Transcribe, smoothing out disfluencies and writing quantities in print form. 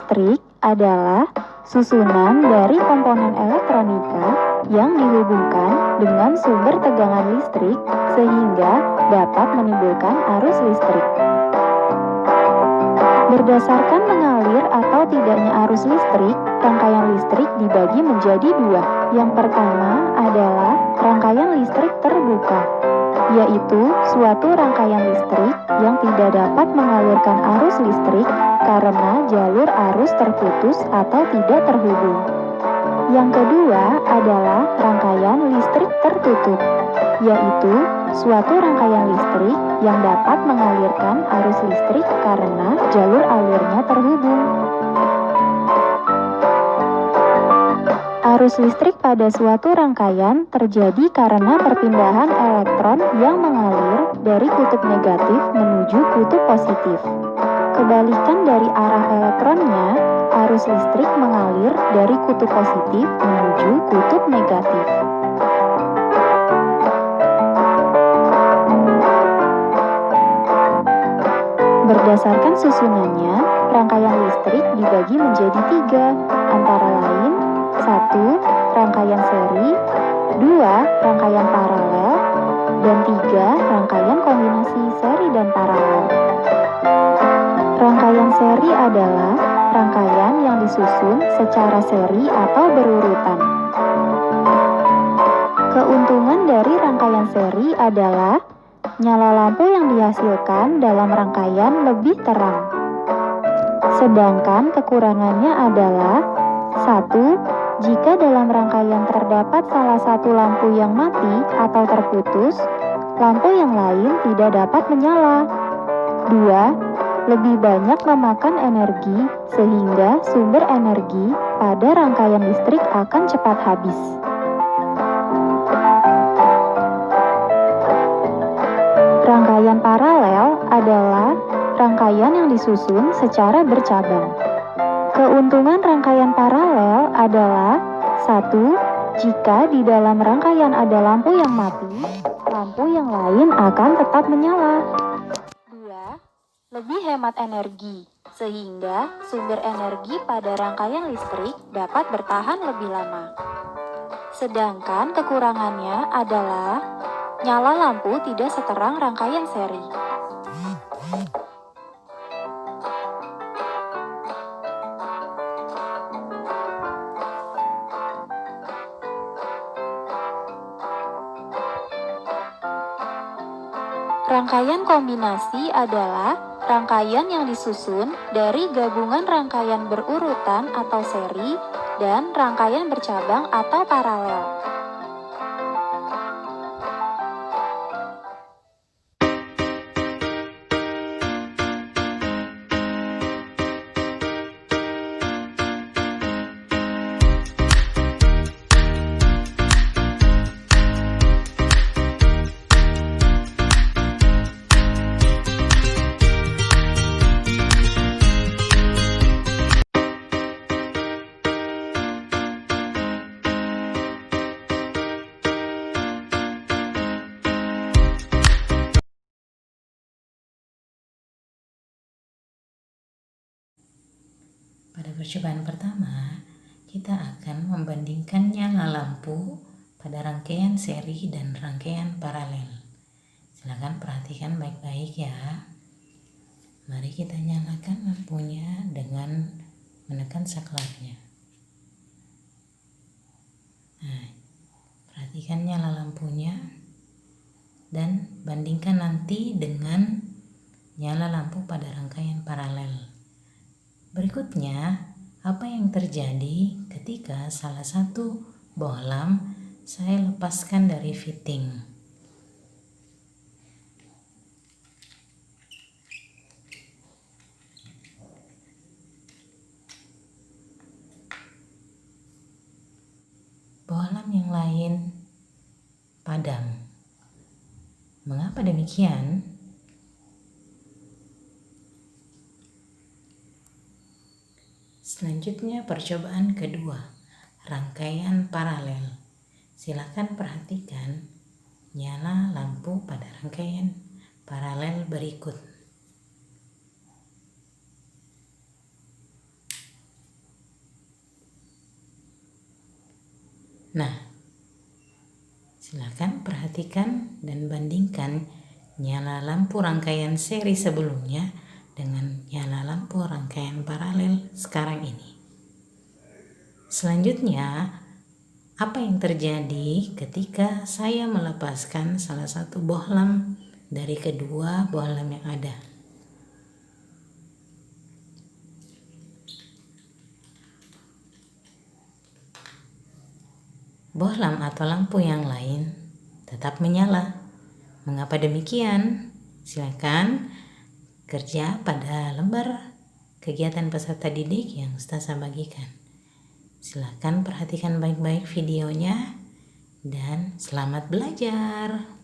Listrik adalah susunan dari komponen elektronika yang dihubungkan dengan sumber tegangan listrik sehingga dapat menimbulkan arus listrik. Berdasarkan mengalir atau tidaknya arus listrik, rangkaian listrik dibagi menjadi dua. Yang pertama adalah rangkaian listrik terbuka, yaitu suatu rangkaian listrik yang tidak dapat mengalirkan arus listrik karena jalur arus terputus atau tidak terhubung. Yang kedua adalah rangkaian listrik tertutup, yaitu suatu rangkaian listrik yang dapat mengalirkan arus listrik karena jalur alirnya terhubung. Arus listrik pada suatu rangkaian terjadi karena perpindahan elektron yang mengalir dari kutub negatif menuju kutub positif. Kebalikan dari arah elektronnya, arus listrik mengalir dari kutub positif menuju kutub negatif. Berdasarkan susunannya, rangkaian listrik dibagi menjadi tiga, antara lain 1. Rangkaian seri, 2. Rangkaian paralel, dan 3. Rangkaian kombinasi seri dan paralel. Rangkaian seri adalah rangkaian yang disusun secara seri atau berurutan. Keuntungan dari rangkaian seri adalah nyala lampu yang dihasilkan dalam rangkaian lebih terang. Sedangkan kekurangannya adalah 1. Jika dalam rangkaian terdapat salah satu lampu yang mati atau terputus, lampu yang lain tidak dapat menyala. 2. Lebih banyak memakan energi sehingga sumber energi pada rangkaian listrik akan cepat habis. Rangkaian paralel adalah rangkaian yang disusun secara bercabang. Keuntungan rangkaian paralel adalah 1. Jika di dalam rangkaian ada lampu yang mati, lampu yang lain akan tetap menyala. 2. Lebih hemat energi, sehingga sumber energi pada rangkaian listrik dapat bertahan lebih lama. Sedangkan kekurangannya adalah nyala lampu tidak seterang rangkaian seri. Rangkaian kombinasi adalah rangkaian yang disusun dari gabungan rangkaian berurutan atau seri dan rangkaian bercabang atau paralel. Pada percobaan pertama, kita akan membandingkan nyala lampu pada rangkaian seri dan rangkaian paralel. Silakan perhatikan baik-baik ya. Mari kita nyalakan lampunya dengan menekan saklarnya. Nah, perhatikan nyala lampunya dan bandingkan nanti dengan nyala lampu pada rangkaian paralel. Berikutnya, apa yang terjadi ketika salah satu bohlam saya lepaskan dari fitting? Bohlam yang lain padam. Mengapa demikian? Selanjutnya percobaan kedua, rangkaian paralel. Silakan perhatikan nyala lampu pada rangkaian paralel berikut. Nah, silakan perhatikan dan bandingkan nyala lampu rangkaian seri sebelumnya dengan nyala lampu rangkaian paralel sekarang ini. Selanjutnya, apa yang terjadi ketika saya melepaskan salah satu bohlam dari kedua bohlam yang ada? Bohlam atau lampu yang lain tetap menyala. Mengapa demikian? Silakan kerja pada lembar kegiatan peserta didik yang Ustazah bagikan. Silakan perhatikan baik-baik videonya dan selamat belajar.